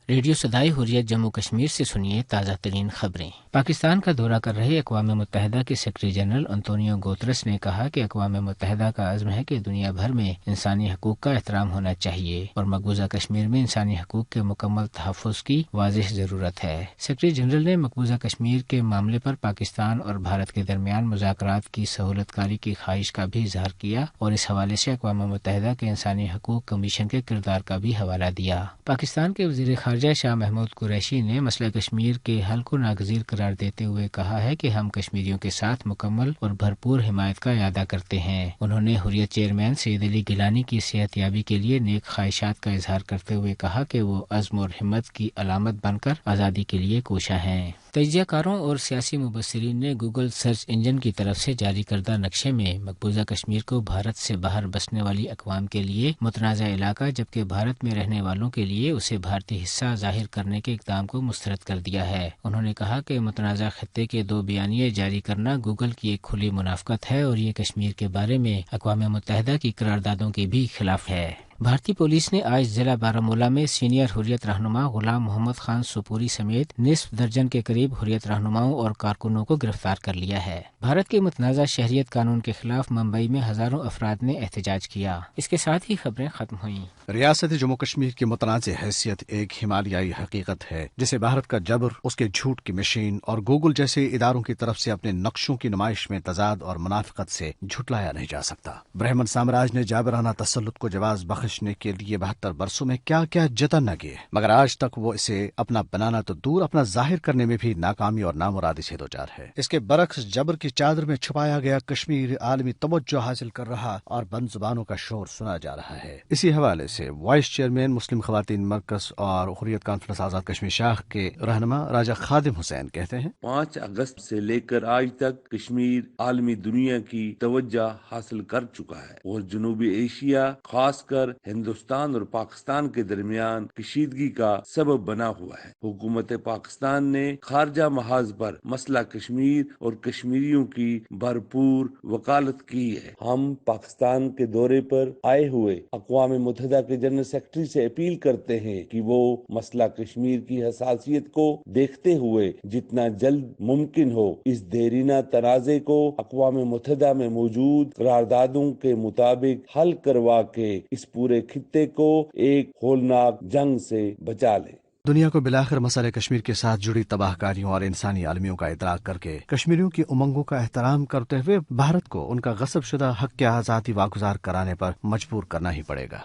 Radio صدائے حریت جموں کشمیر سے سنیے تازہ ترین خبریں۔ پاکستان کا دورہ کر رہے اقوام متحدہ کے سیکرٹری جنرل انطونیو گوترس نے کہا کہ اقوام متحدہ کا عزم ہے کہ دنیا بھر میں انسانی حقوق کا احترام ہونا چاہیے اور مقبوضہ کشمیر میں انسانی حقوق کے مکمل تحفظ کی واضح ضرورت ہے۔ سیکرٹری جنرل نے مقبوضہ کشمیر کے معاملے پر پاکستان اور بھارت کے درمیان مذاکرات کی سہولت کاری کی خواہش کا بھی اظہار کیا اور اس حوالے سے اقوام متحدہ کے انسانی حقوق کمیشن کے کردار کا بھی حوالہ دیا۔ پاکستان کے وزیر خارجہ شاہ محمود قریشی نے مسئلہ کشمیر کے حل کو ناگزیر قرار دیتے ہوئے کہا ہے کہ ہم کشمیریوں کے ساتھ مکمل اور بھرپور حمایت کا اعادہ کرتے ہیں۔ انہوں نے حریت چیئرمین سید علی گیلانی کی صحت یابی کے لیے نیک خواہشات کا اظہار کرتے ہوئے کہا کہ وہ عزم اور ہمت کی علامت بن کر آزادی کے لیے کوشاں ہیں۔ تجزیہ کاروں اور سیاسی مبصرین نے گوگل سرچ انجن کی طرف سے جاری کردہ نقشے میں مقبوضہ کشمیر کو بھارت سے باہر بسنے والی اقوام کے لیے متنازع علاقہ جبکہ بھارت میں رہنے والوں کے لیے اسے بھارتی حصہ ظاہر کرنے کے اقدام کو مسترد کر دیا ہے۔ انہوں نے کہا کہ متنازع خطے کے 2 بیانیے جاری کرنا گوگل کی ایک کھلی منافقت ہے اور یہ کشمیر کے بارے میں اقوام متحدہ کی قراردادوں کے بھی خلاف ہے۔ بھارتی پولیس نے آج ضلع بارہمولہ میں سینئر حریت رہنما غلام محمد خان سوپوری سمیت نصف درجن کے قریب حریت رہنماؤں اور کارکنوں کو گرفتار کر لیا ہے۔ بھارت کے متنازع شہریت قانون کے خلاف ممبئی میں ہزاروں افراد نے احتجاج کیا۔ اس کے ساتھ ہی خبریں ختم ہوئیں۔ ریاست جموں کشمیر کی متنازع حیثیت ایک ہمالیائی حقیقت ہے جسے بھارت کا جبر، اس کے جھوٹ کی مشین اور گوگل جیسے اداروں کی طرف سے اپنے نقشوں کی نمائش میں تضاد اور منافقت سے جھٹلایا نہیں جا سکتا۔ برہمن سامراج نے جابرانہ تسلط کو جواز بخشنے کے لیے 72 برسوں میں کیا کیا جتن نہ کیے، مگر آج تک وہ اسے اپنا بنانا تو دور اپنا ظاہر کرنے میں بھی ناکامی اور نامرادی سے دوچار ہے۔ اس کے برعکس جبر کی چادر میں چھپایا گیا کشمیر عالمی توجہ حاصل کر رہا اور بند زبانوں کا شور سنا جا رہا ہے۔ اسی حوالے سے وائس چیئرمین مسلم خواتین مرکز اور حریت کانفرنس آزاد کشمیر شاخ کے رہنما راجہ خادم حسین کہتے ہیں 5 اگست سے لے کر آج تک کشمیر عالمی دنیا کی توجہ حاصل کر چکا ہے اور جنوبی ایشیا خاص کر ہندوستان اور پاکستان کے درمیان کشیدگی کا سبب بنا ہوا ہے۔ حکومت پاکستان نے خارجہ محاذ پر مسئلہ کشمیر اور کشمیریوں کی بھرپور وکالت کی ہے۔ ہم پاکستان کے دورے پر آئے ہوئے اقوام متحدہ کے جنرل سیکرٹری سے اپیل کرتے ہیں کہ وہ مسئلہ کشمیر کی حساسیت کو دیکھتے ہوئے جتنا جلد ممکن ہو اس دیرینہ تنازع کو اقوام متحدہ میں موجود قراردادوں کے مطابق حل کروا کے اس پورے خطے کو ایک ہولناک جنگ سے بچا لے۔ دنیا کو بالآخر مسئلہ کشمیر کے ساتھ جڑی تباہ کاریوں اور انسانی عالمیوں کا ادراک کر کے کشمیریوں کی امنگوں کا احترام کرتے ہوئے بھارت کو ان کا غصب شدہ حق آزادی واگزار کرانے پر مجبور کرنا ہی پڑے گا۔